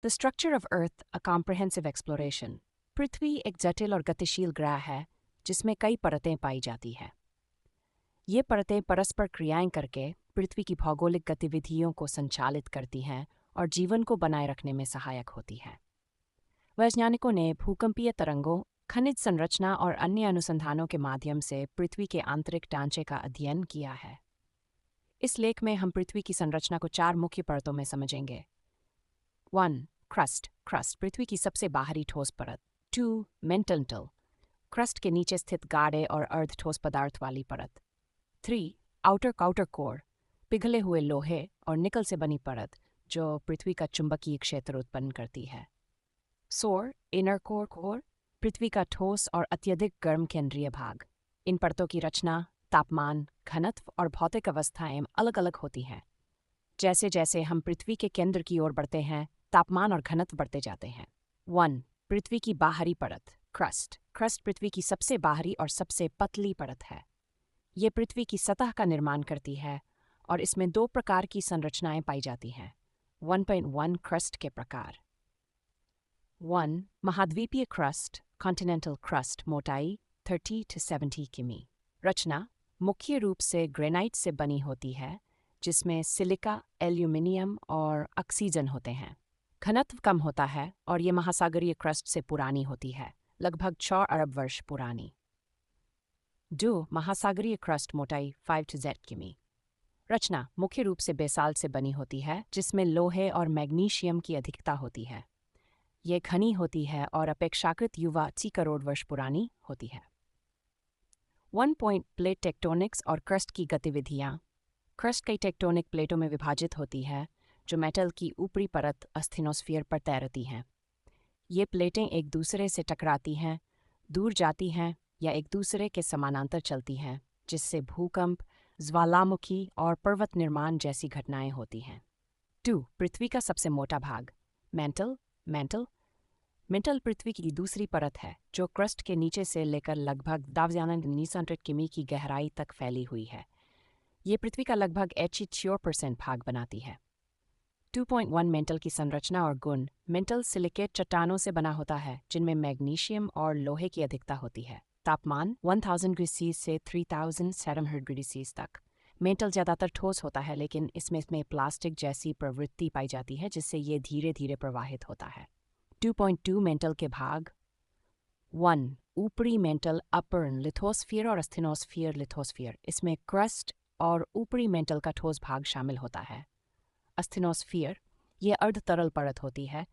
The structure of earth a comprehensive exploration. पृथ्वी एक जटिल और गतिशील ग्रह है जिसमें कई परतें पाई जाती हैं। ये परतें परस्पर क्रियाएं करके पृथ्वी की भौगोलिक गतिविधियों को संचालित करती हैं और जीवन को बनाए रखने में सहायक होती हैं। वैज्ञानिकों ने भूकंपीय तरंगों, खनिज संरचना और अन्य अनुसंधानों के माध्यम से पृथ्वी के आंतरिक ढांचे का अध्ययन किया है। इस लेख में हम पृथ्वी की संरचना को 4 मुख्य परतों में समझेंगे। 1. क्रस्ट। क्रस्ट पृथ्वी की सबसे बाहरी ठोस परत। 2. मेंटल। क्रस्ट के नीचे स्थित गाढ़े और अर्ध ठोस पदार्थ वाली परत। 3. आउटर कोर पिघले हुए लोहे और निकल से बनी परत जो पृथ्वी का चुंबकीय क्षेत्र उत्पन्न करती है। सोर इनर कोर पृथ्वी का ठोस और अत्यधिक गर्म केंद्रीय भाग। इन परतों की रचना, तापमान, घनत्व और भौतिक अवस्थाएं अलग अलग होती हैं। जैसे जैसे हम पृथ्वी के केंद्र की ओर बढ़ते हैं, तापमान और घनत्व बढ़ते जाते हैं। 1. पृथ्वी की बाहरी परत। क्रस्ट। क्रस्ट पृथ्वी की सबसे बाहरी और सबसे पतली परत है। ये पृथ्वी की सतह का निर्माण करती है और इसमें 2 प्रकार की संरचनाएं पाई जाती हैं। 1.1 क्रस्ट के प्रकार। 1. महाद्वीपीय क्रस्ट, कॉन्टिनेंटल क्रस्ट, मोटाई 30 to 70 किमी। रचना मुख्य रूप से ग्रेनाइट से बनी होती है, जिसमें सिलिका, एल्यूमिनियम और ऑक्सीजन होते हैं। घनत्व कम होता है और ये महासागरीय क्रस्ट से पुरानी होती है, लगभग 6 अरब वर्ष पुरानी। 2. महासागरीय क्रस्ट, मोटाई 5 to 8 किमी। रचना मुख्य रूप से बेसाल्ट से बनी होती है, जिसमें लोहे और मैग्नीशियम की अधिकता होती है। ये घनी होती है और अपेक्षाकृत युवा 80 करोड़ वर्ष पुरानी होती है। 1 पॉइंट प्लेट टेक्टोनिक्स और क्रस्ट की गतिविधियाँ। क्रस्ट कई टेक्टोनिक प्लेटों में विभाजित होती है, जो मेटल की ऊपरी परत अस्थिनोस्फीयर पर तैरती हैं। ये प्लेटें एक दूसरे से टकराती हैं, दूर जाती हैं या एक दूसरे के समानांतर चलती हैं, जिससे भूकंप, ज्वालामुखी और पर्वत निर्माण जैसी घटनाएं होती हैं। 2. पृथ्वी का सबसे मोटा भाग। मेंटल पृथ्वी की दूसरी परत है, जो क्रस्ट के नीचे से लेकर लगभग 1900 किमी की गहराई तक फैली हुई है। ये पृथ्वी का लगभग 84% भाग बनाती है। 2.1 मेंटल की संरचना और गुण। मेंटल सिलिकेट चट्टानों से बना होता है, जिनमें मैग्नीशियम और लोहे की अधिकता होती है। तापमान 1000 डिग्री सेल्सियस से 3700 डिग्री सेल्सियस तक। मेंटल ज़्यादातर ठोस होता है, लेकिन इसमें प्लास्टिक जैसी प्रवृत्ति पाई जाती है, जिससे ये धीरे धीरे प्रवाहित होता है। 2.2 मेंटल के भाग। 1. ऊपरी मेंटल, अपर लिथोस्फीयर और अस्थिनोस्फीयर लिथोस्फीयर। इसमें क्रस्ट और ऊपरी मेंटल का ठोस भाग शामिल होता है। अस्थिनोस्फीयर ये अर्ध तरल परत होती है,